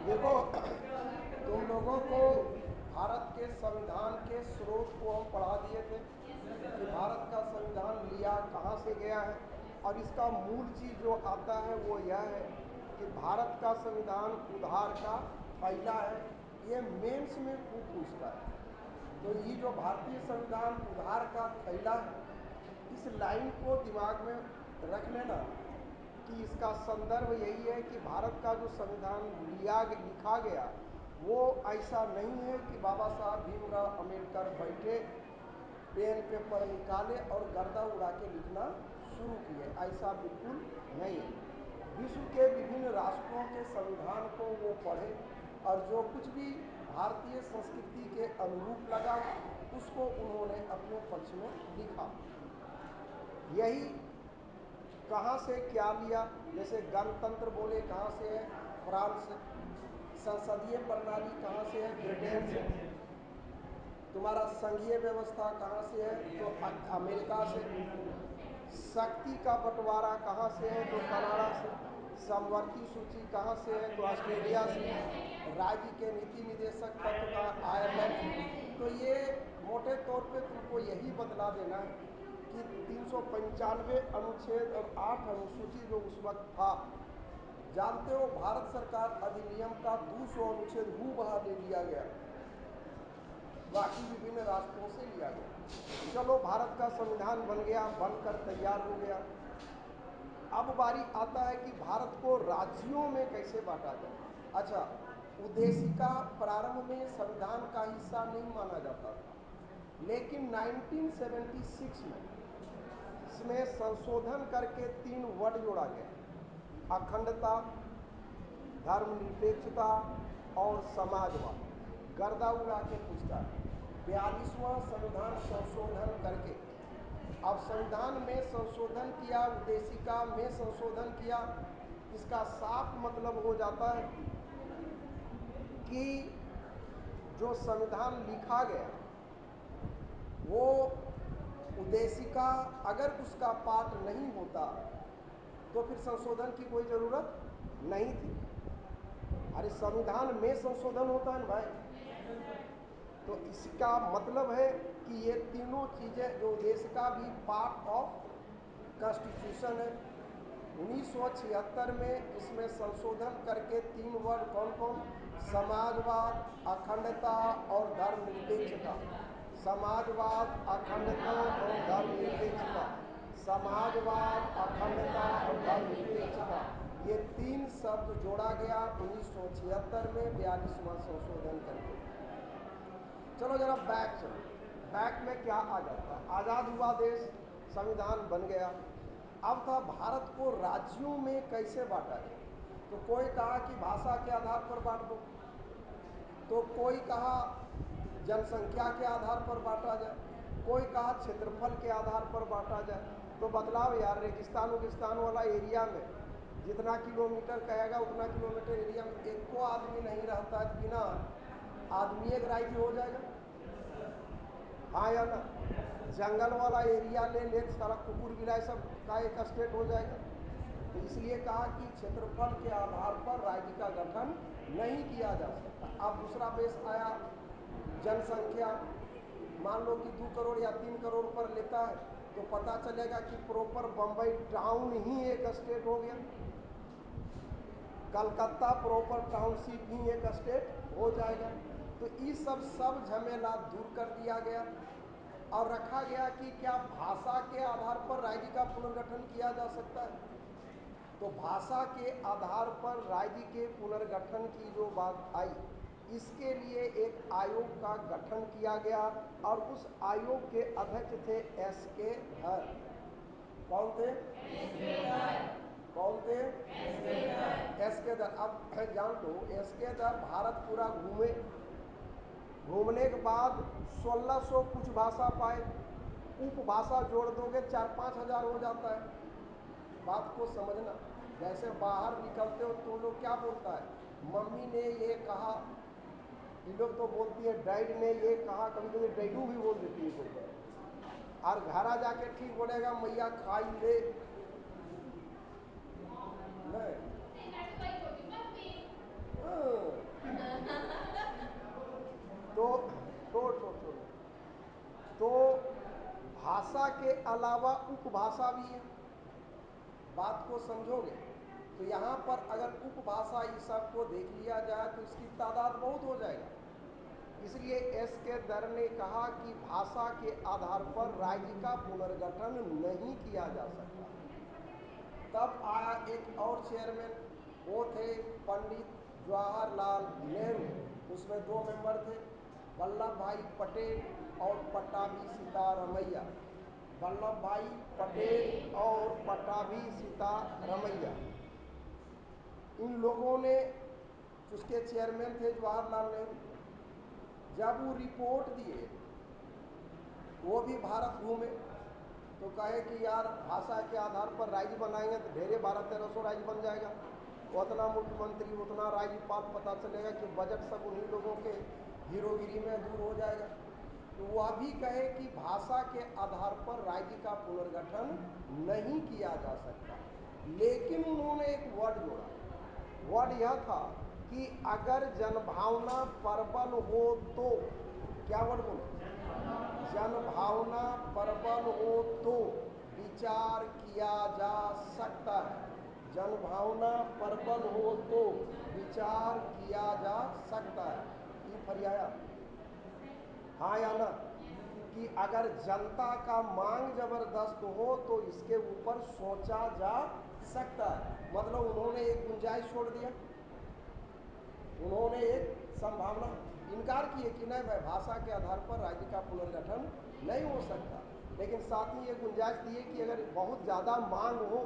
देखो, तुम लोगों को भारत के संविधान के स्रोत को हम पढ़ा दिए थे कि भारत का संविधान लिया कहाँ से गया है, और इसका मूल चीज़ जो आता है वो यह है कि भारत का संविधान उधार का पहला है। ये मेंस में खूब पूछता है। तो ये जो भारतीय संविधान उधार का पहला है, इस लाइन को दिमाग में रख लेना कि इसका संदर्भ यही है कि भारत का जो संविधान लिखा गया वो ऐसा नहीं है कि बाबा साहब भीमराव अम्बेडकर बैठे, पेन पेपर निकाले और गर्दा उड़ा के लिखना शुरू किए। ऐसा बिल्कुल नहीं है। विश्व के विभिन्न राष्ट्रों के संविधान को वो पढ़े और जो कुछ भी भारतीय संस्कृति के अनुरूप लगा उसको उन्होंने अपने पक्ष में लिखा। यही कहाँ से क्या लिया, जैसे गणतंत्र बोले कहाँ से है, फ्रांस से। संसदीय प्रणाली कहाँ से है, ब्रिटेन से। तुम्हारा संघीय व्यवस्था कहाँ से है, तो अमेरिका से। शक्ति का बंटवारा कहाँ से है, तो कनाडा से। समवर्ती सूची कहाँ से है, तो ऑस्ट्रेलिया से। राज्य के नीति निदेशक तत्व का आयरलैंड। तो ये मोटे तौर पे तुमको यही बतला देना है कि 395 अनुच्छेद और 8 अनुसूची जो उस वक्त था, जानते हो भारत सरकार अधिनियम का 200 अनुच्छेद हूबहा ले लिया गया, बाकी विभिन्न राष्ट्रों से लिया गया। चलो, भारत का संविधान बन गया, बनकर तैयार हो गया। अब बारी आता है कि भारत को राज्यों में कैसे बांटा जाए। अच्छा, उद्देशिका प्रारंभ में संविधान का हिस्सा नहीं माना जाता था, लेकिन 1976 में इसमें संशोधन करके 3 वर्ड जोड़ा गया: अखंडता, धर्मनिरपेक्षता और समाजवाद। गर्दा उड़ा के पूछता है। 42वां संविधान संशोधन करके, अब संविधान में संशोधन किया, उद्देशिका में संशोधन किया। इसका साफ मतलब हो जाता है कि जो संविधान लिखा गया वो उद्देशिका अगर उसका पाठ नहीं होता तो फिर संशोधन की कोई ज़रूरत नहीं थी। अरे संविधान में संशोधन होता है ना भाई। तो इसका मतलब है कि ये तीनों चीज़ें, जो उद्देशिका भी पार्ट ऑफ कॉन्स्टिट्यूशन है। 1976 में इसमें संशोधन करके 3 वर्ड कौन कौन? समाजवाद, अखंडता और धर्मनिरपेक्षता। समाजवाद, अखंडता और धर्मनिरपेक्षता। समाजवाद, अखंडता और धर्मनिरपेक्षता, ये 3 शब्द जोड़ा गया 1976 में 42वां संशोधन करके। चलो जरा बैक चलो, बैक में क्या आ जाता है। आज़ाद हुआ देश, संविधान बन गया। अब था भारत को राज्यों में कैसे बांटा जाए। तो कोई कहा कि भाषा के आधार पर बांट दो, तो कोई कहा जनसंख्या के आधार पर बांटा जाए, कोई कहा क्षेत्रफल के आधार पर बांटा जाए। तो बतलाओ यार, रेगिस्तान उगिस्तान वाला एरिया में जितना किलोमीटर कहेगा उतना किलोमीटर एरिया में एक को आदमी नहीं रहता है, बिना आदमी एक राज्य हो जाएगा? हाँ या ना? जंगल वाला एरिया ले ले, सारा कुकुर बिलाई सब का एक स्टेट हो जाएगा। तो इसलिए कहा कि क्षेत्रफल के आधार पर राज्य का गठन नहीं किया जा सकता। अब दूसरा बेस आया जनसंख्या। मान लो कि 2 करोड़ या 3 करोड़ पर लेता है, तो पता चलेगा कि प्रॉपर बम्बई टाउन ही एक स्टेट हो गया, कलकत्ता प्रॉपर टाउनशिप ही एक स्टेट हो जाएगा। तो ये सब झमेला दूर कर दिया गया और रखा गया कि क्या भाषा के आधार पर राज्य का पुनर्गठन किया जा सकता है। तो भाषा के आधार पर राज्य के पुनर्गठन की जो बात आई, इसके लिए एक आयोग का गठन किया गया और उस आयोग के अध्यक्ष थे एस.के. धर। कौन थे? कौन थे? एस.के. धर। अब जान लो, एस.के. धर भारत पूरा घूमे। घूमने के बाद 1600 कुछ भाषा पाए। उपभाषा जोड़ दोगे 4-5 हज़ार हो जाता है। बात को समझना। जैसे बाहर निकलते हो तो लोग क्या बोलता है, मम्मी ने ये कहा, ये लोग तो बोलती है डैड ने ये कहा, कभी कभी डैडू भी बोल देती है कोई। और घर आ जाके ठीक बोलेगा मैया खाई ले। नहीं, हाँ, अलावा उपभाषा भी है। बात को समझोगे तो यहाँ पर अगर उपभाषा इस सब को देख लिया जाए तो इसकी तादाद बहुत हो जाएगा। इसलिए एस के दर ने कहा कि भाषा के आधार पर राज्य का पुनर्गठन नहीं किया जा सकता। तब आया एक और चेयरमैन, वो थे पंडित जवाहरलाल नेहरू। उसमें 2 मेंबर थे, वल्लभ भाई पटेल और पट्टाभी सीतारमैया। वल्लभ भाई पटेल और पट्टाभी सीतारमैया, इन लोगों ने, उसके चेयरमैन थे जवाहरलाल नेहरू, जब वो रिपोर्ट दिए, वो भी भारत घूमे तो कहे कि यार भाषा के आधार पर राज्य बनाएंगे तो ढेरे 1200-1300 राज्य बन जाएगा, उतना मुख्यमंत्री, उतना राज्यपाल, पता चलेगा कि बजट सब उन्हीं लोगों के हीरोगिरी में दूर हो जाएगा। तो वह भी कहे कि भाषा के आधार पर राज्य का पुनर्गठन नहीं किया जा सकता। लेकिन उन्होंने एक वर्ड जोड़ा। वर्ड यह था कि अगर जनभावना प्रबल हो तो, क्या वर्ड बोले, जनभावना प्रबल हो तो विचार किया जा सकता है। जनभावना प्रबल हो तो विचार किया जा सकता है। ये फरियाया हाँ या ना, कि अगर जनता का मांग जबरदस्त हो तो इसके ऊपर सोचा जा सकता है। मतलब उन्होंने एक गुंजाइश छोड़ दिया, उन्होंने एक संभावना, इनकार किए कि नहीं भाई भाषा के आधार पर राज्य का पुनर्गठन नहीं हो सकता, लेकिन साथ ही ये गुंजाइश दिए कि अगर बहुत ज़्यादा मांग हो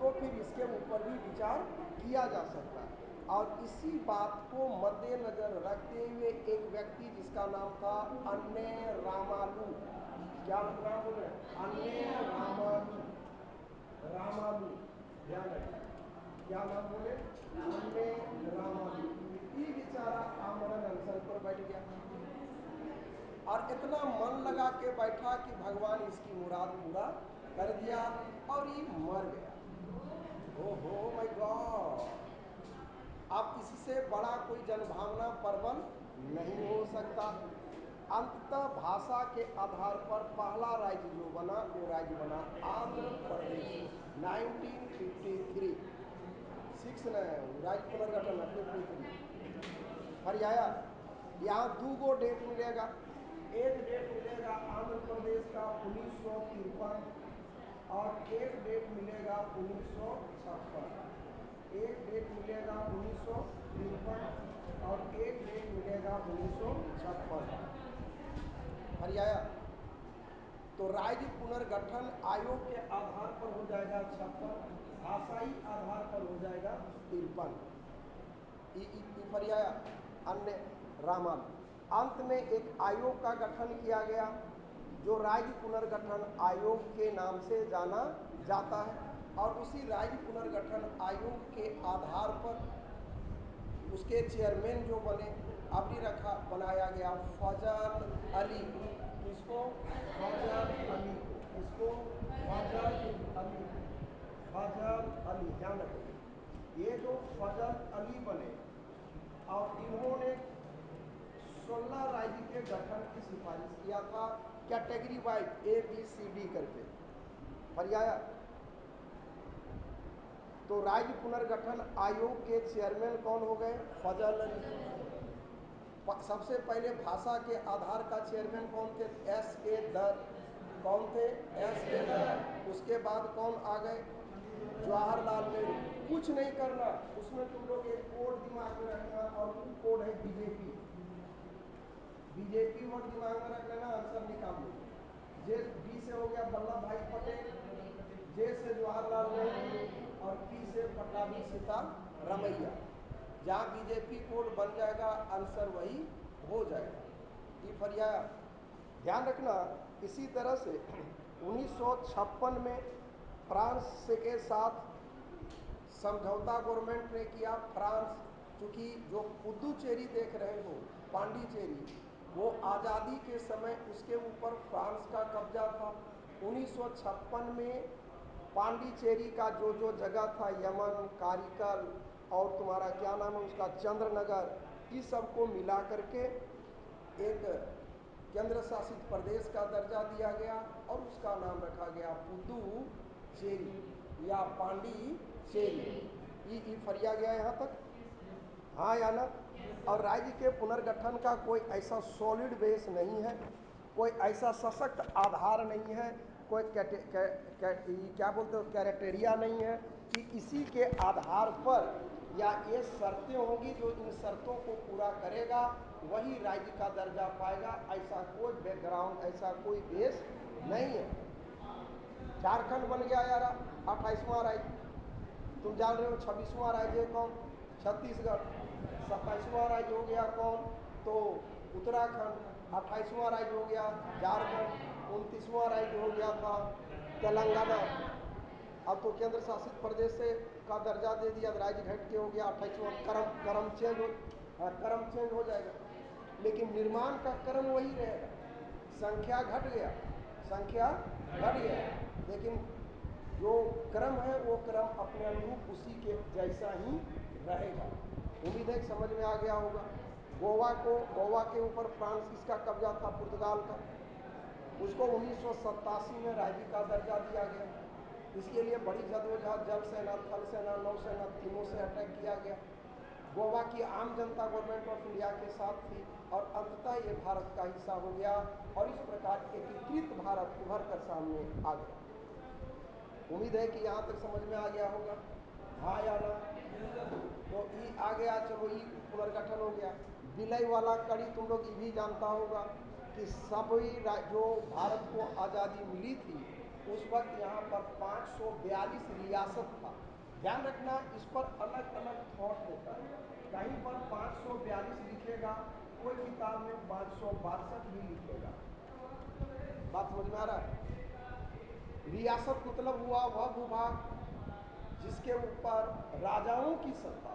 तो फिर इसके ऊपर भी विचार किया जा सकता है। और इसी बात को मद्देनजर रखते हुए एक व्यक्ति जिसका नाम था अन्ने रामालू, क्या नाम बोले, अन्ने रामालू, रामालू, ध्यान रखिए, क्या नाम बोले, अन्ने रामालू, ये बेचारा आमरण अनशन पर बैठ गया और इतना मन लगा के बैठा कि भगवान इसकी मुराद पूरा कर दिया और ये मर गया। ओहो माय गॉड, अब इससे बड़ा कोई जनभावना प्रबल नहीं हो सकता। अंततः भाषा के आधार पर पहला राज्य जो बना वो राज्य बना आंध्र प्रदेश 1953। 6 नहीं, राज्य पुनर्गठन 53 फरियाया। यहाँ 2 डेट मिलेगा। एक डेट मिलेगा आंध्र प्रदेश का 1953 और एक डेट मिलेगा 1956। एक डेट मिलेगा 1953 और एक डेट मिलेगा 1956 हरियाणा। तो राज्य पुनर्गठन आयोग के आधार पर हो जाएगा 56, भाषाई आधार पर हो जाएगा 53। हरियाणा अन्य रामन। अंत में एक आयोग का गठन किया गया जो राज्य पुनर्गठन आयोग के नाम से जाना जाता है और उसी राज्य पुनर्गठन आयोग के आधार पर उसके चेयरमैन जो बने, अभी रखा बनाया गया फजल अली। किसको? फजल अली को। किसको? फजल अली। फजल अली, ध्यान रखिए, ये जो फजल अली बने और इन्होंने 16 राज्य के गठन की सिफारिश किया था, कैटेगरी वाइज ABCD करके। हरियाणा। तो राज्य पुनर्गठन आयोग के चेयरमैन कौन हो गए? फजल अली। सबसे पहले भाषा के आधार का चेयरमैन कौन थे? SK दर। कौन थे? SK दर। उसके बाद कौन आ गए? जवाहरलाल नेहरू। कुछ नहीं करना, उसमें तुम लोग एक कोड दिमाग में रखना और वो कोड है बीजेपी। बीजेपी वर्ड दिमाग में रख लेना, आंसर निकाल लो। जे बी से हो गया वल्लभ भाई पटेल, जे से जवाहरलाल नेहरू और पी से पट्टाभी सीतारमैया। जहाँ बीजेपी कोड बन जाएगा आंसर वही हो जाएगा। ये फरिया ध्यान रखना। इसी तरह से 1956 में फ्रांस के साथ समझौता गवर्नमेंट ने किया। फ्रांस, चूँकि जो पुदुचेरी देख रहे हो, पांडिचेरी, वो आज़ादी के समय उसके ऊपर फ्रांस का कब्जा था। 1956 में पांडिचेरी का जो जो जगह था, यमन, कारिकल और तुम्हारा क्या नाम है उसका, चंद्रनगर, इस सब को मिला करके एक केंद्र शासित प्रदेश का दर्जा दिया गया और उसका नाम रखा गया पुदुचेरी या पांडिचेरी। ई फरिया गया यहाँ तक, हाँ या ना। और राज्य के पुनर्गठन का कोई ऐसा सॉलिड बेस नहीं है, कोई ऐसा सशक्त आधार नहीं है, कोई क्या बोलते हो कैरेक्टेरिया नहीं है कि इसी के आधार पर या ये शर्तें होंगी जो इन शर्तों को पूरा करेगा वही राज्य का दर्जा पाएगा। ऐसा कोई बैकग्राउंड, ऐसा कोई बेस नहीं है। झारखंड बन गया यार 28वां राज्य, तुम जान रहे हो 26वां राज्य है कौन? छत्तीसगढ़। 27वां राज्य हो गया कौन? तो उत्तराखंड। 28वां राज्य हो गया झारखंड। 29वां राज्य हो गया था तेलंगाना। अब तो केंद्र शासित प्रदेश से का दर्जा दे दिया, राज्य घट के हो गया 28वां। क्रम चेंज हो जाएगा, लेकिन निर्माण का क्रम वही रहेगा। संख्या घट गया, संख्या घट गया, लेकिन जो क्रम है वो क्रम अपने अनुरूप उसी के जैसा ही रहेगा। उम्मीद है समझ में आ गया होगा। गोवा के ऊपर फ्रांस का कब्जा था पुर्तगाल का, उसको 1987 में राज्य का दर्जा दिया गया। इसके लिए बड़ी जदोजहद जल सेना, थल सेना, नौसेना तीनों से अटैक किया गया। गोवा की आम जनता गवर्नमेंट ऑफ इंडिया के साथ थी और अंततः ये भारत का हिस्सा हो गया और इस प्रकार एकीकृत भारत उभर कर सामने आ गया। उम्मीद है कि यहाँ तक समझ में आ गया होगा, हाँ या ना। तो ई आ गया, चलो ई पुनर्गठन हो गया। विलय वाला कड़ी तुम लोग ये भी जानता होगा कि सभी जो भारत को आज़ादी मिली थी उस वक्त यहाँ पर 542 रियासत था। ध्यान रखना, इस पर अलग अलग थॉट होता है, कहीं पर 542 लिखेगा, कोई किताब में 562 भी लिखेगा। बात समझ में आ रहा है? रियासत मतलब हुआ वह भूभाग जिसके ऊपर राजाओं की सत्ता,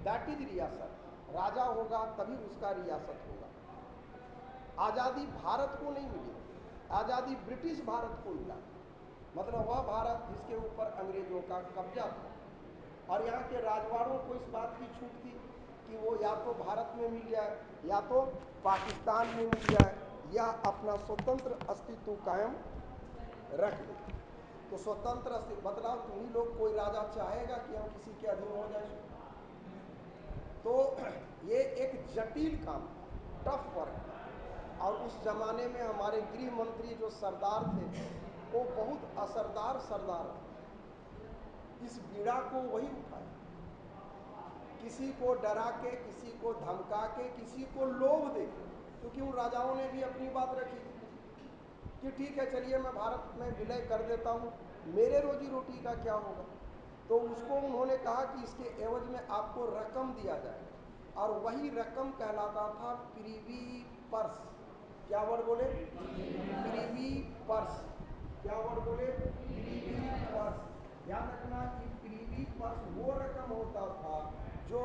दैट इज रियासत। राजा होगा तभी उसका रियासत होगा। आज़ादी भारत को नहीं मिली, आज़ादी ब्रिटिश भारत को मिला, मतलब वह भारत जिसके ऊपर अंग्रेजों का कब्जा था। और यहाँ के राजवाड़ों को इस बात की छूट थी कि वो या तो भारत में मिल जाए या तो पाकिस्तान में मिल जाए या अपना स्वतंत्र अस्तित्व कायम रख ले। तो स्वतंत्र अस्तित्व बदलाव तुम ही लोग, कोई राजा चाहेगा कि हम किसी के अधीन हो जाए? तो ये एक जटिल काम, टफ वर्क था। और उस जमाने में हमारे गृह मंत्री जो सरदार थे वो बहुत असरदार सरदार थे। इस बीड़ा को वही उठाया, किसी को डरा के, किसी को धमका के, किसी को लोभ दे के, क्योंकि उन राजाओं ने भी अपनी बात रखी कि ठीक है चलिए मैं भारत में विलय कर देता हूँ, मेरे रोजी रोटी का क्या होगा। तो उसको उन्होंने कहा कि इसके एवज में आपको रकम दिया जाएगा, और वही रकम कहलाता था प्रीवी पर्स। क्या वर्ड बोले? प्रीवी पर्स। क्या वर्ड बोले? प्रीवी पर्स। ध्यान रखना कि प्रीवी पर्स वो रकम होता था जो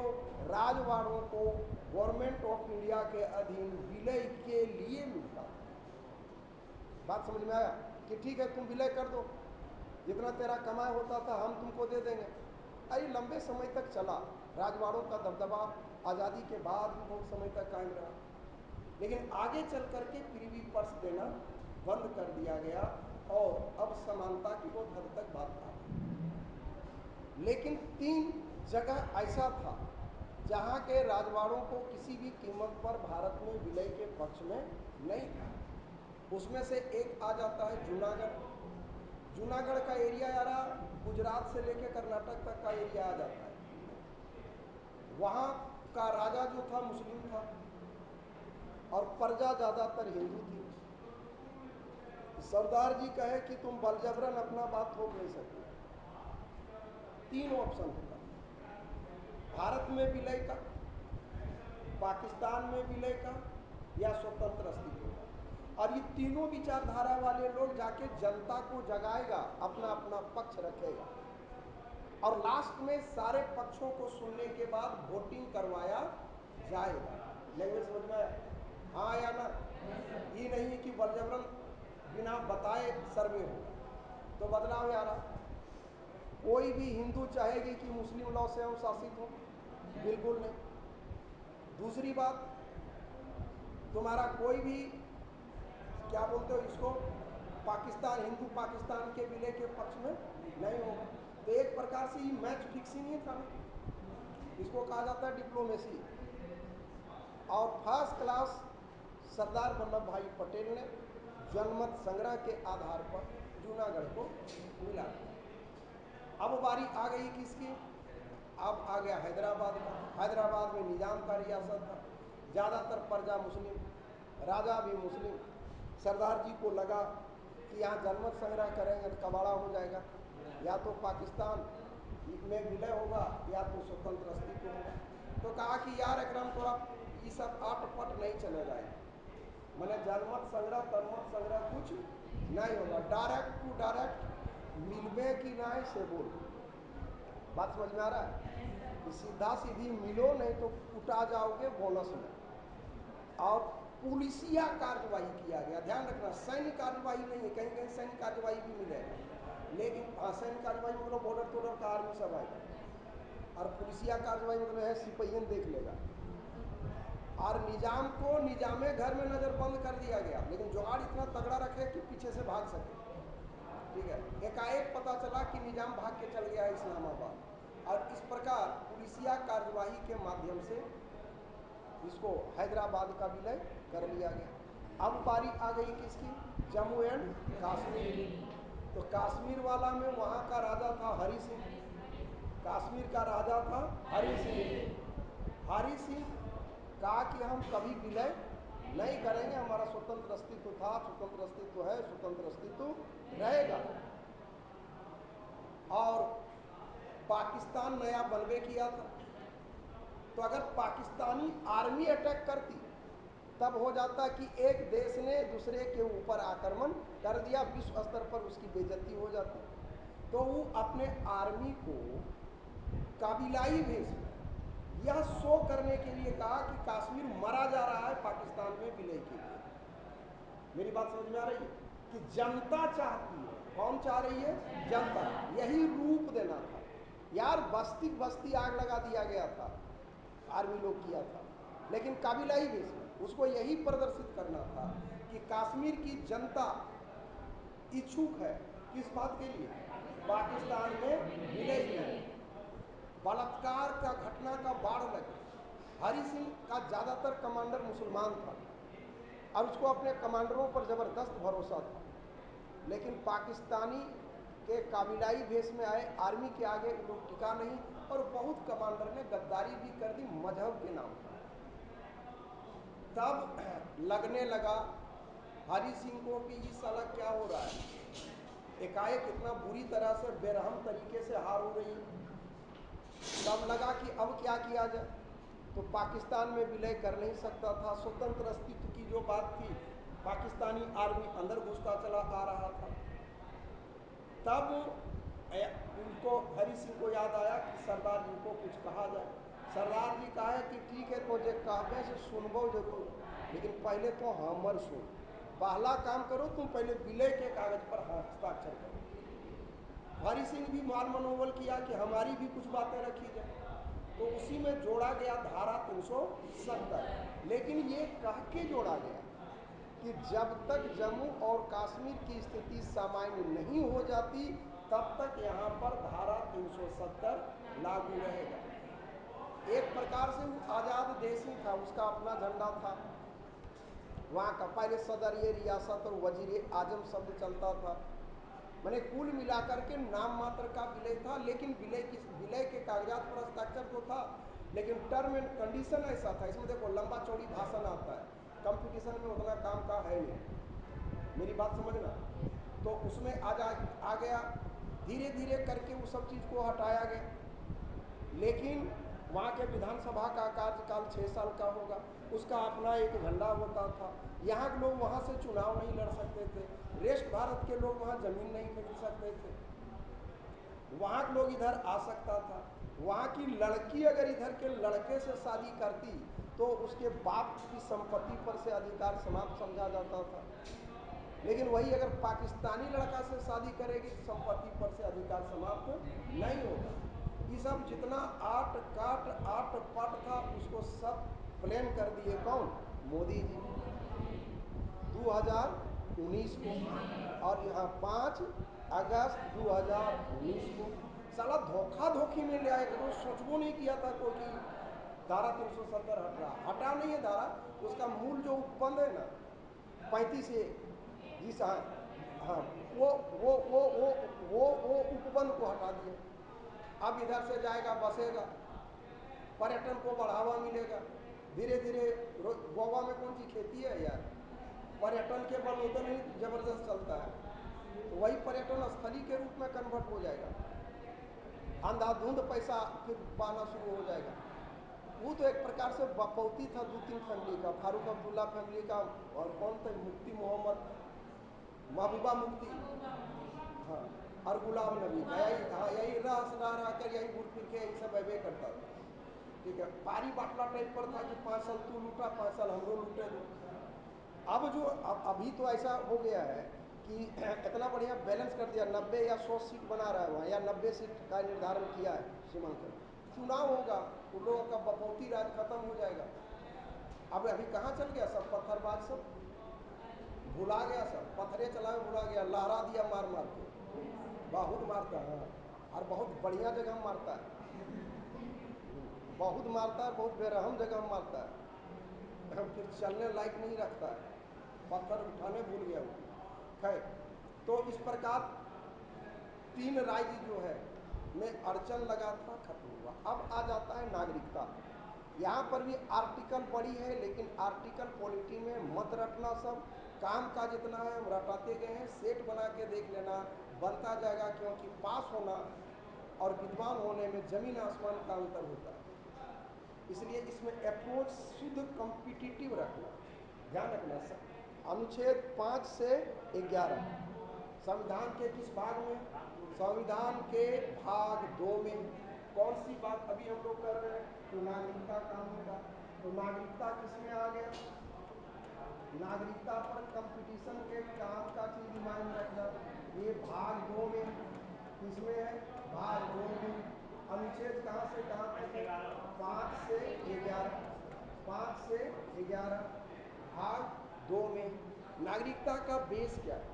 राजवाड़ों को गवर्नमेंट ऑफ इंडिया के अधीन विलय के लिए मिलता था। बात समझ में आया कि ठीक है तुम विलय कर दो, जितना तेरा कमाई होता था हम तुमको दे देंगे। अरे लंबे समय तक चला, राजवाड़ों का दबदबा आज़ादी के बाद भी बहुत समय तक कायम रहा, लेकिन आगे चल करके प्रीवी पर्स देना बंद कर दिया गया और अब समानता की बहुत हद तक बात आ गई। लेकिन 3 जगह ऐसा था जहाँ के राजवाड़ों को किसी भी कीमत पर भारत में विलय के पक्ष में नहीं था। उसमें से एक आ जाता है जूनागढ़। जूनागढ़ का एरिया यारा गुजरात से लेकर कर्नाटक तक का एरिया आ जाता है। वहाँ का राजा जो था मुस्लिम था और प्रजा ज़्यादातर हिंदू थी। सरदार जी कहे कि तुम बलजबरन अपना बात थोप नहीं सकते। 3 ऑप्शन होता, भारत में विलय का, पाकिस्तान में विलय का या स्वतंत्र अस्तित्व का। और ये तीनों विचारधारा वाले लोग जाके जनता को जगाएगा, अपना अपना पक्ष रखेगा और लास्ट में सारे पक्षों को सुनने के बाद वोटिंग करवाया जाएगा। लैंग्वेज समझ में आया? हाँ या ना? ये नहीं कि बलजबरन बिना बताए सर्वे होगा तो बदलाव आ रहा। कोई भी हिंदू चाहेगी कि मुस्लिम लॉ से हम शासित हों? बिल्कुल नहीं। दूसरी बात, तुम्हारा कोई भी क्या बोलते हो इसको, पाकिस्तान, हिंदू पाकिस्तान के विलय के पक्ष में नहीं होगा। तो एक प्रकार से ये मैच फिक्सिंग ही था, इसको कहा जाता है डिप्लोमेसी। और फर्स्ट क्लास सरदार वल्लभ भाई पटेल ने जनमत संग्रह के आधार पर जूनागढ़ को मिला। अब बारी आ गई किसकी, अब आ गया हैदराबाद का। हैदराबाद में निजाम का रियासत था, ज़्यादातर प्रजा मुस्लिम, राजा भी मुस्लिम। सरदार जी को लगा कि यहाँ जनमत संग्रह करेंगे तो कबाड़ा हो जाएगा, या तो पाकिस्तान में विलय होगा या तो स्वतंत्र अस्तित्व होगा। तो कहा कि यार एकदम थोड़ा ये सब अटपट नहीं चले जाएगा, मैंने जनमत संग्रह तनमत संग्रह कुछ नहीं होगा, डायरेक्ट टू डायरेक्ट मिलबे की नाय से बोल। बात समझ में आ रहा है कि सीधा सीधी मिलो, नहीं तो उठा जाओगे बोनस में। और पुलिसिया कार्यवाही किया गया, ध्यान रखना, सैन्य कार्यवाही नहीं है, कहीं कहीं सैन्य कार्यवाही भी मिलेगा, लेकिन सैन्य कार्यवाही मतलब बॉर्डर टोर्डर का आर्मी सब आएगा, और पुलिसिया कार्यवाही मतलब है सिपहियन देख लेगा। और निजाम को निजामे घर में नज़र बंद कर दिया गया, लेकिन जुगाड़ इतना तगड़ा रखे कि पीछे से भाग सके। ठीक है, एकाएक पता चला कि निजाम भाग के चल गया इस्लामाबाद, और इस प्रकार पुलिसिया कार्यवाही के माध्यम से इसको हैदराबाद का विलय कर लिया गया। अब बारी आ गई किसकी, जम्मू एंड कश्मीर की। तो कश्मीर वाला में वहाँ का राजा था हरि सिंह, कश्मीर का राजा था हरि सिंह। हरि सिंह कहा कि हम कभी विलय नहीं करेंगे, हमारा स्वतंत्र अस्तित्व था, स्वतंत्र अस्तित्व है, स्वतंत्र अस्तित्व रहेगा। और पाकिस्तान नया बलवे किया था, तो अगर पाकिस्तानी आर्मी अटैक करती तब हो जाता कि एक देश ने दूसरे के ऊपर आक्रमण कर दिया, विश्व स्तर पर उसकी बेइज्जती हो जाती। तो वो अपने आर्मी को काबिलाई भेष में यह शो करने के लिए कहा कि कश्मीर मरा जा रहा है पाकिस्तान में विलय के लिए। मेरी बात समझ में आ रही है कि जनता चाहती है, कौन चाह रही है, जनता। यही रूप देना था यार, बस्ती बस्ती आग लगा दिया गया था, आर्मी लोग किया था, लेकिन काबिलाई भेष में उसको यही प्रदर्शित करना था कि कश्मीर की जनता इच्छुक है किस बात के लिए, पाकिस्तान में विलय के लिए। बलात्कार का घटना का बाढ़ लगे। हरि सिंह का ज़्यादातर कमांडर मुसलमान था और उसको अपने कमांडरों पर ज़बरदस्त भरोसा था, लेकिन पाकिस्तानी के काबिलाई भेष में आए आर्मी के आगे लोग टिका नहीं, और बहुत कमांडर ने गद्दारी भी कर दी मजहब के नाम पर। तब लगने लगा हरि सिंह को कि ये साला क्या हो रहा है, एकाएक इतना बुरी तरह से बेरहम तरीके से हार हो रही है। तब लगा कि अब क्या किया जाए, तो पाकिस्तान में विलय कर नहीं सकता था, स्वतंत्र अस्तित्व की जो बात थी, पाकिस्तानी आर्मी अंदर घुसता चला आ रहा था। तब उनको हरि सिंह को याद आया कि सरदार जी को कुछ कहा जाए। सरदार जी कहा कि ठीक है, तो जे कहबे से सुनबो जरूर, लेकिन पहले तो हमर सुन, पहला काम करो तुम पहले विलय के कागज पर हस्ताक्षर करो। हरि सिंह भी मान मनोबल किया कि हमारी भी कुछ बातें रखी जाए, तो उसी में जोड़ा गया धारा 370। लेकिन ये कह के जोड़ा गया कि जब तक जम्मू और कश्मीर की स्थिति सामान्य नहीं हो जाती तब तक यहाँ पर धारा 370 लागू रहेगा। एक प्रकार से वो आज़ाद देश ही था, उसका अपना झंडा था, वहाँ का पहले सदर ये रियासत और वजीर आजम शब्द चलता था। मैंने कुल मिलाकर के नाम मात्र का विलय था, लेकिन विलय के कागजात पर हस्ताक्षर तो था, लेकिन टर्म एंड कंडीशन ऐसा था। इसमें देखो लंबा चौड़ी भाषण आता है, कंपटीशन में उतना काम का है नहीं, मेरी बात समझना। तो उसमें आ गया, धीरे धीरे करके वो सब चीज़ को हटाया गया। लेकिन वहाँ के विधानसभा का कार्यकाल 6 साल का होगा, उसका अपना एक झंडा होता था। यहाँ के लोग वहाँ से चुनाव नहीं लड़ सकते थे, रेस्ट भारत के लोग वहाँ ज़मीन नहीं खरीद सकते थे, वहाँ के लोग इधर आ सकता था। वहाँ की लड़की अगर इधर के लड़के से शादी करती तो उसके बाप की संपत्ति पर से अधिकार समाप्त समझा जाता था, लेकिन वही अगर पाकिस्तानी लड़का से शादी करेगी तो संपत्ति पर से अधिकार समाप्त नहीं होगा। ये सब जितना आट काट आट पाट था उसको सब प्लेन कर दिए कौन, मोदी जी 2019 को, और यहाँ 5 अगस्त 2019 को। साला धोखा धोखी में ले आए, तो सोचबो नहीं किया था कोई कि धारा 370 हट रहा, हटा नहीं है धारा, उसका मूल जो उपबंध है ना 35A, जिस हाँ वो उपबंध को हटा दिया। अब इधर से जाएगा बसेगा, पर्यटन को बढ़ावा मिलेगा धीरे धीरे। गोवा में कौन सी खेती है यार, पर्यटन के बल उधर ही जबरदस्त चलता है, तो वही पर्यटन स्थली के रूप में कन्वर्ट हो जाएगा। अंधाधुंध पैसा फिर पाना शुरू हो जाएगा। वो तो एक प्रकार से बपौती था 2-3 फैमिली का, फारूक अब्दुल्ला फैमिली का, और कौन थे, मुफ्ती मोहम्मद, महबूबा मुफ्ती, हाँ, और गुलाम नबी का, यही रह कर यही घूर फिर के यही सब अवे करता था। ठीक है, पारी बाटला टाइप पर था कि 5 साल तू लूटा, 5 साल हम लोग लूटे दो। अब जो अभी तो ऐसा हो गया है कि इतना बढ़िया बैलेंस कर दिया, 90 या 100 सीट बना रहा है वहाँ, या 90 सीट का निर्धारण किया है सीमांकन। चुनाव होगा, उन लोगों का बपौती राज खत्म हो जाएगा। अब अभी कहाँ चल गया सब, पत्थरबाज सब भुला गया, सब पत्थरे चलाए भुला गया, लहरा दिया मार मार के, बहुत मारता है, और बहुत बढ़िया जगह मारता है, बहुत मारता है, बहुत बेरहम जगह मारता है, फिर चलने लायक नहीं रखता है, पत्थर उठाने भूल गया वो। खैर, तो इस प्रकार 3 राज्य जो है में अड़चन लगा था, खत्म हुआ। अब आ जाता है नागरिकता। यहाँ पर भी आर्टिकल बड़ी है, लेकिन आर्टिकल पॉलिटी में मत रटना, सब काम का जितना है हम रटाते गए हैं, सेट बना के देख लेना, बनता जाएगा, क्योंकि पास होना और विद्वान होने में ज़मीन आसमान का अंतर होता है। इसलिए इसमें अप्रोच शुद्ध कॉम्पिटिटिव रखना, ध्यान रखना। अनुच्छेद 5 से 11 संविधान के किस भाग में, संविधान के भाग 2 में कौन सी बात अभी हम लोग कर रहे हैं, तो नागरिकता कानून का। तो नागरिकता किसमें आ गया, नागरिकता पर कंपटीशन के काम का चीज दिमाग में रखना, ये भाग 2 में, किसमें है, भाग 2 में। अनुच्छेद कहाँ से कहाँ तक है, 5 से 11, 5 से 11 भाग 2 में। नागरिकता का बेस क्या है,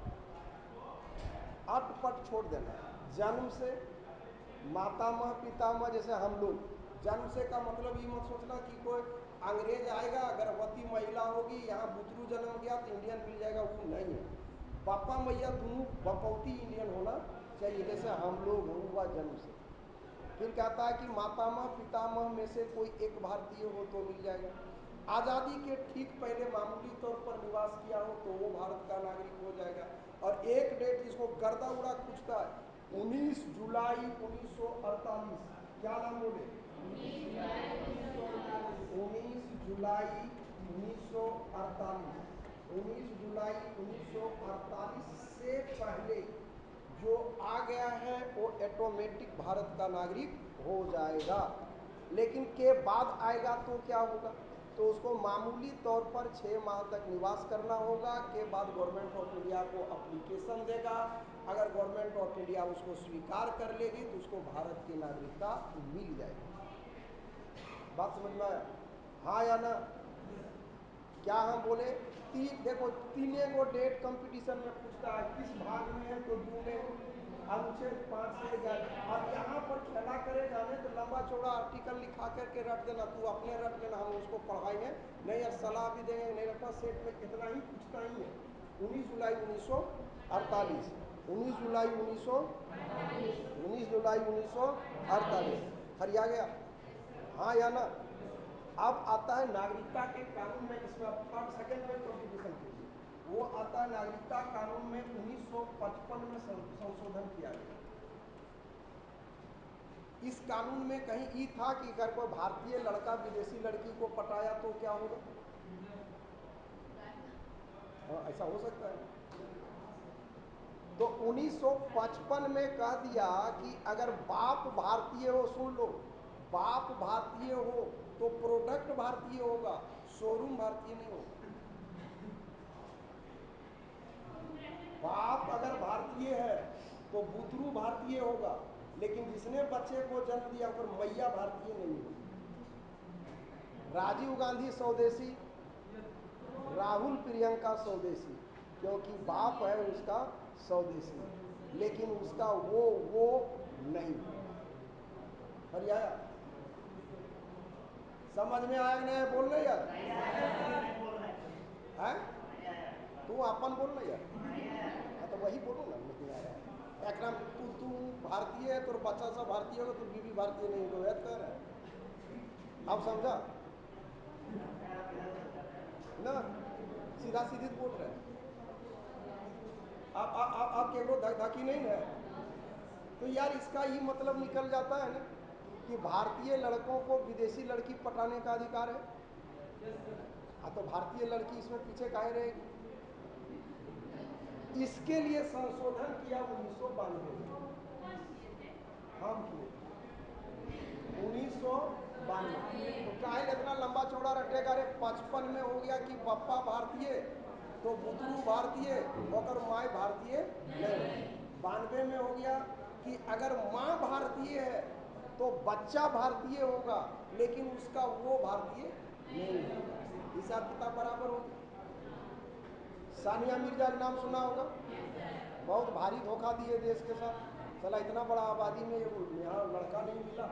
अटपट छोड़ देना। जन्म से, मातामह पितामह, जैसे हम लोग जन्म से का मतलब ये मत सोचना कि कोई अंग्रेज आएगा, गर्भवती महिला होगी, यहाँ बुतरू जन्म गया तो इंडियन मिल जाएगा, वो नहीं है। पापा मैया दोनों बपौती इंडियन होना चाहिए, जैसे हम लोग हुआ जन्म से। फिर कहता है कि मातामह पितामह में से कोई एक भारतीय हो तो मिल जाएगा। आज़ादी के ठीक पहले मामूली तौर पर निवास किया हो तो वो भारत का नागरिक हो जाएगा। और एक डेट जिसको गर्दा उड़ा पूछता है, 19 जुलाई 1948, क्या नाम बोले, 19 जुलाई 1948, 19 जुलाई 1948 से पहले जो आ गया है वो ऑटोमेटिक भारत का नागरिक हो जाएगा। लेकिन के बाद आएगा तो क्या होगा, तो उसको मामूली तौर पर 6 माह तक निवास करना होगा, के बाद गवर्नमेंट ऑफ इंडिया को अप्लीकेशन देगा। अगर गवर्नमेंट ऑफ इंडिया उसको स्वीकार कर लेगी तो उसको भारत की नागरिकता मिल जाएगी। बात समझ में आया, हाँ या ना, क्या हम बोले, देखो 3 को डेट कंपटीशन में पूछता है, किस भाग में है, तो 2 में, अनुच्छेद 5 से 11। अब यहाँ पर खेला करे जाने तो लंबा चौड़ा आर्टिकल लिखा करके रट देना, तू अपने रट लेना, हम उसको पढ़ाएंगे नहीं, यार सलाह भी देंगे नहीं रखना, सेट में इतना ही पूछता ही है। 19 जुलाई 1948, 19 जुलाई 1948 हरिया गया, हाँ या ना। अब आता है नागरिकता के कानून में, इसमें अब 3rd में कंपटीशन कीजिए, वो आता है नागरिकता कानून में 1955 में संशोधन किया गया। इस कानून में कहीं ये था कि अगर कोई भारतीय लड़का विदेशी लड़की को पटाया तो क्या होगा, हाँ ऐसा हो सकता है। तो 1955 में कह दिया कि अगर बाप भारतीय हो, सुन लो, बाप भारतीय हो तो प्रोडक्ट भारतीय होगा, शोरूम भारतीय नहीं होगा। बाप अगर भारतीय है तो बुतरू भारतीय होगा, लेकिन जिसने बच्चे को जन्म दिया पर मैया भारतीय नहीं होगी। राजीव गांधी स्वदेशी राहुल प्रियंका स्वदेशी, क्योंकि बाप है उसका स्वदेशी, लेकिन उसका वो नहीं। पर यार समझ में आया नहीं? बोल रहे यार है तू अपन बोल रहे यार। हाँ तो वही बोलो ना, नहीं आया एक नाम तू भारतीय है, तो बच्चा सब भारतीय होगा, तो बीवी भारतीय नहीं हो, याद कर रहा है। अब समझा ना, सीधा सीधी बोल रहे हैं। आप केवल धक धकी नहीं है। तो यार इसका ही मतलब निकल जाता है ना कि भारतीय लड़कों को विदेशी लड़की पटाने का अधिकार है। हाँ तो भारतीय लड़की इसमें पीछे काहे रहेगी? इसके लिए संशोधन किया 1992 में। हम किए 1992। तो काहे इतना लंबा चौड़ा रटेगा रे? 55 में हो गया कि बप्पा भारतीय तो बुतरू भारतीय और माँ भारतीय नहीं। 92 में हो गया कि अगर माँ भारतीय है तो बच्चा भारतीय होगा, लेकिन उसका वो भारतीय नहीं होगा। हिसाब किताब बराबर होगा। सानिया मिर्जा का नाम सुना होगा, बहुत भारी धोखा दिए देश के साथ। चला इतना बड़ा आबादी में यहाँ लड़का नहीं मिला।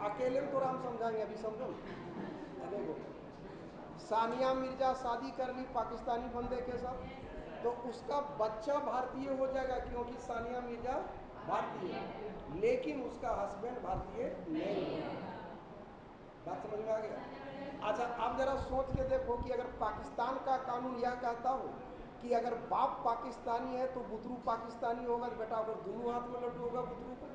अकेले में तो राम समझाएंगे, अभी समझो। देखो सानिया मिर्जा शादी कर ली पाकिस्तानी बंदे के साथ, तो उसका बच्चा भारतीय हो जाएगा क्योंकि सानिया मिर्जा भारतीय है, लेकिन उसका हस्बैंड भारतीय नहीं है। बात समझ में आ गया? अच्छा अब जरा सोच के देखो कि अगर पाकिस्तान का कानून यह कहता हो कि अगर बाप पाकिस्तानी है तो बुतरू पाकिस्तानी होगा, तो बेटा अगर दोनों हाथ में लड्डू होगा बुतरू को,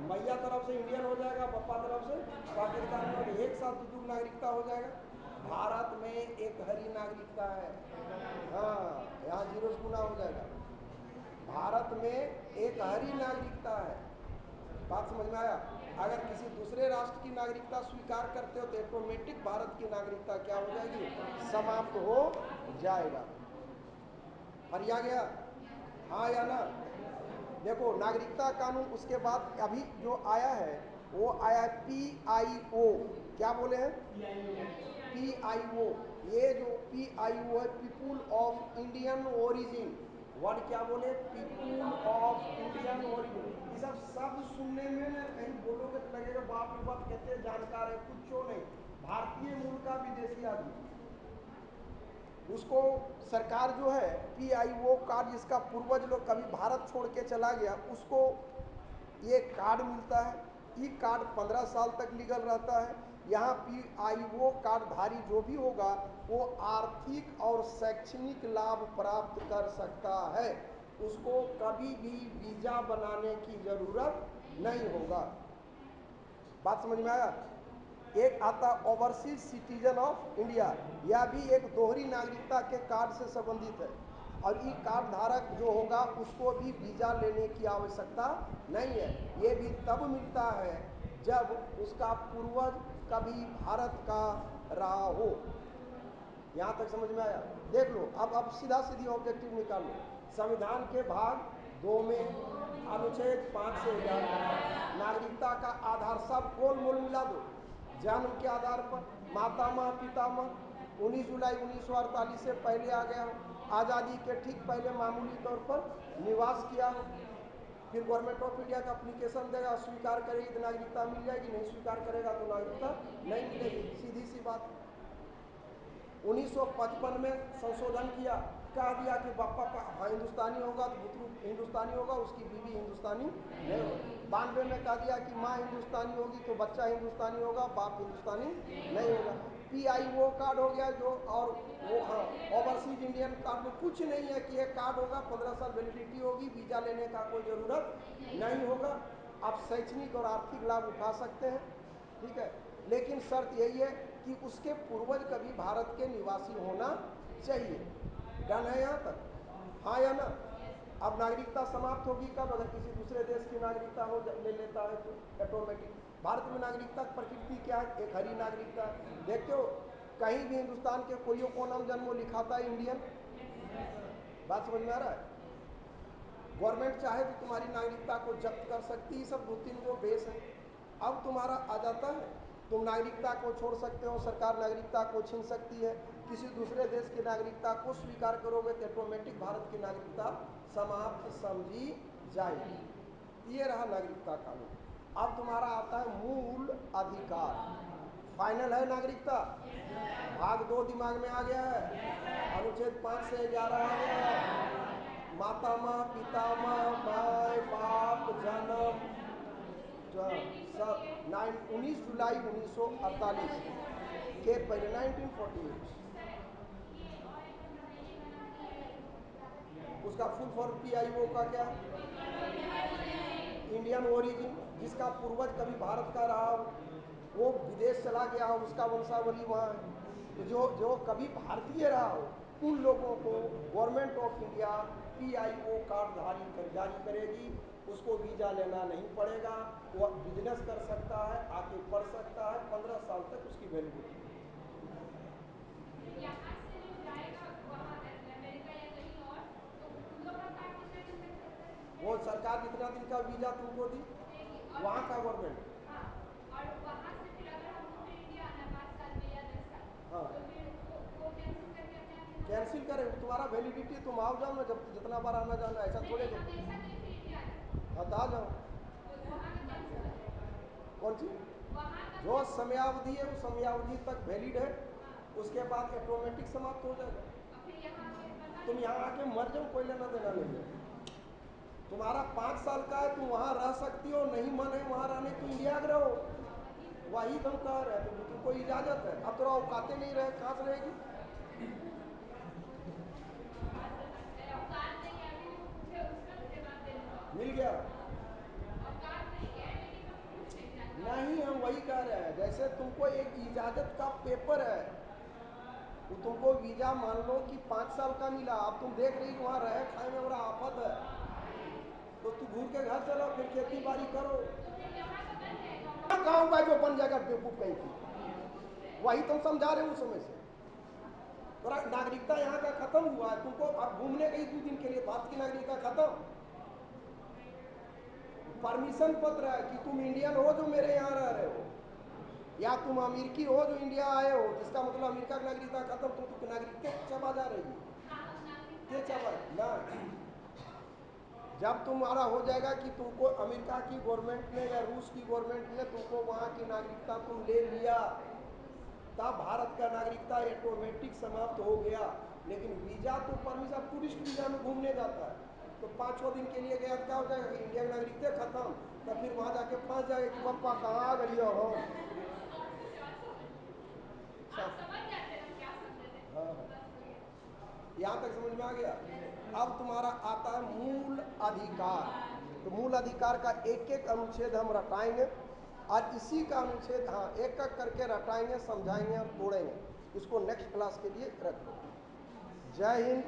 मैया तरफ से इंडियन हो जाएगा, पप्पा तरफ से पाकिस्तानी हो, एक साथ दो नागरिकता हो जाएगा। भारत में एक हरी नागरिकता है। हाँ यहाँ जीरो गुना हो जाएगा। भारत में एक हरी नागरिकता है। बात समझ में आया? अगर किसी दूसरे राष्ट्र की नागरिकता स्वीकार करते हो तो ऑटोमेटिक भारत की नागरिकता क्या हो जाएगी? समाप्त हो जाएगा। फरिया गया? हाँ या ना? देखो नागरिकता कानून उसके बाद अभी जो आया है वो आया है PIO। क्या बोले हैं? PIO। ये जो PIO है, people of Indian origin. Word क्या बोले? People of Indian origin. ये सब शब्द सुनने में ना कहीं बोलोगे तो लगेगा बाप रे बाप कितने जानकार है, कुछ नहीं। भारतीय मूल का विदेशी आदमी, उसको सरकार जो है PIO कार्ड, जिसका पूर्वज लोग कभी भारत छोड़ के चला गया, उसको ये कार्ड मिलता है। ई कार्ड 15 साल तक लीगल रहता है। यहाँ PIO कार्डधारी जो भी होगा वो आर्थिक और शैक्षणिक लाभ प्राप्त कर सकता है। उसको कभी भी वीजा बनाने की जरूरत नहीं होगा। बात समझ में आया? एक आता ओवरसीज सिटीजन ऑफ इंडिया, यह भी एक दोहरी नागरिकता के कार्ड से संबंधित है, और ये कार्ड धारक जो होगा उसको भी वीजा लेने की आवश्यकता नहीं है। ये भी तब मिलता है जब उसका पूर्वज कभी भारत का रहा हो। यहाँ तक समझ में आया? देख लो अब सीधा सीधी ऑब्जेक्टिव निकाल लो। संविधान के भाग 2 में अनुच्छेद 5 से 11 नागरिकता का आधार सब गोल मोल मिला दो। जन्म के आधार पर माता माँ पिता माँ 19 जुलाई 1948 से पहले आ गया हो, आज़ादी के ठीक पहले मामूली तौर पर निवास किया हो, फिर गवर्नमेंट ऑफ इंडिया का एप्लीकेशन देगा, स्वीकार करेगी तो नागरिकता मिल जाएगी, नहीं स्वीकार करेगा तो नागरिकता नहीं मिलेगी। सीधी सी बात। 1955 में संशोधन किया, कह दिया कि बापा हिंदुस्तानी होगा तो बुतरू हिंदुस्तानी होगा, उसकी बीवी हिंदुस्तानी नहीं होगी। 92 में कह दिया कि माँ हिंदुस्तानी होगी तो बच्चा हिंदुस्तानी होगा, बाप हिंदुस्तानी नहीं होगा। PIO कार्ड हो गया जो, और वो हाँ ओवरसीज इंडियन कार्ड में कुछ नहीं है कि ये कार्ड होगा, 15 साल वैलिडिटी होगी, वीजा लेने का कोई ज़रूरत नहीं होगा। आप शैक्षणिक और आर्थिक लाभ उठा सकते हैं, ठीक है, लेकिन शर्त यही है कि उसके पूर्वज कभी भारत के निवासी होना चाहिए। डन है यहाँ तक? हाँ या ना? अब नागरिकता समाप्त होगी कब? अगर किसी दूसरे देश की नागरिकता हो ले लेता है तो ऑटोमेटिक। भारत में नागरिकता की प्रकृति क्या है? एक हरी नागरिकता। देखते हो कहीं भी हिंदुस्तान के कोई कोनम जन्मो लिखाता है इंडियन। बात समझ में आ रहा है? गवर्नमेंट चाहे तो तुम्हारी नागरिकता को जब्त कर सकती है। सब 2-3 गो बेस है। अब तुम्हारा आ जाता है, तुम नागरिकता को छोड़ सकते हो, सरकार नागरिकता को छीन सकती है, किसी दूसरे देश की नागरिकता को स्वीकार करोगे तो ऑटोमेटिक भारत की नागरिकता समाप्त समझी जाएगी। ये रहा नागरिकता कानून। अब तुम्हारा आता है मूल अधिकार। फाइनल है नागरिकता। भाग 2 दिमाग में आ गया है, अनुच्छेद 5 से 11 आ गया है। मातामह, पितामह, माय बाप, जन्म सब 19 जुलाई 1948 के पहले 1948। उसका फुल फॉर्म PIO का क्या? Indian origin. जिसका पूर्वज कभी भारत का रहा हो, वो विदेश चला गया हो, उसका वंशावली वहाँ है, तो जो कभी भारतीय रहा हो उन लोगों को government of India PIO card जारी करेगी। उसको वीज़ा लेना नहीं पड़ेगा, वो बिजनेस कर सकता है, आके पढ़ सकता है, 15 साल तक उसकी वैलिडिटी। वो सरकार जितना दिन का वीज़ा तुमको दी, वहाँ का गवर्नमेंट। और वहाँ से फिर अगर हमको फिर इंडिया आना 5 साल में या 10 साल, हाँ, तो फिर वो कैंसिल करके अपने आप यहाँ कैंसिल करें तुम्हारा वैलिडिटी, तुम आओ जाओ ना, जब जितना बार आना जाना, ऐसा नहीं, थोड़े। हम ऐसा नहीं फिर इंडिया आ जाए, हाँ तो आ जाओ। तो वहाँ का कैंसिल हो जाएगा। कौन सी? वहाँ का जो समयावधि है उस समयावधि तक वैलिड है, उसके बाद ऑटोमेटिक समाप्त हो जाएगा। और फिर यहाँ आके बनवा तुम यहाँ आके मर जाओ, कोई लेना देना नहीं है। तुम्हारा 5 साल का है, तुम वहाँ रह सकती हो, नहीं मन है वहाँ रहने तो इंडिया आ रहो। वही तुम कह रहे हो, तुमको इजाजत है। अब तो औकाते नहीं रहे, कहाँ से रहेगी? औकात नहीं है, अभी जो पूछे उसका तो जवाब दे दो। मिल गया। औकात नहीं है, लेकिन हम पूछ नहीं जानते। नहीं, हम वही कह रहे हैं, जैसे तुमको एक इजाजत का पेपर है, वो तुमको वीजा मान लो कि 5 साल का मिला, अब तुम देख रही वहाँ रहे खाए में बड़ा आफत है, तो तू घूर के घर चलो, फिर खेती बाड़ी करो। तो फिर यहाँ का बन जाएगा। गाँव का जो बन जाएगा बेवकूफ कहीं की, वही तुम समझा रहे हो उस समय से। तो नागरिकता यहाँ का खत्म हुआ है, तुमको अब घूमने गई 2 दिन के लिए, भारत की नागरिकता खत्म। परमिशन पत्र है कि तुम इंडियन हो जो मेरे यहाँ रह रहे हो, या तुम अमेरिकी हो जो इंडिया आए हो, जिसका मतलब अमेरिका की नागरिकता खत्म, तुम तो नागरिकता चबा जा रही है। चबा ना, जब तुम्हारा हो जाएगा कि तुमको अमेरिका की गवर्नमेंट ने या रूस की गवर्नमेंट ने तुमको वहाँ की नागरिकता तुम ले लिया, तब भारत का नागरिकता ऑटोमेटिक समाप्त हो गया। लेकिन वीजा तो परमिशन, टूरिस्ट वीजा में घूमने जाता है, तो 5-6 दिन के लिए गया तो क्या हो जाएगा कि इंडिया की नागरिकता खत्म, तो फिर वहाँ जाके फंस जाएगा कि पप्पा कहाँ आ गई हो। समझ जाते हैं क्या समझे थे। हाँ, यहाँ तक समझ में आ गया। अब तुम्हारा आता है मूल अधिकार। तो मूल अधिकार का एक एक अनुच्छेद हम रटाएंगे, और इसी का अनुच्छेद हाँ एक एक करके रटाएंगे, समझाएंगे और तोड़ेंगे। इसको नेक्स्ट क्लास के लिए रख दो। जय हिंद।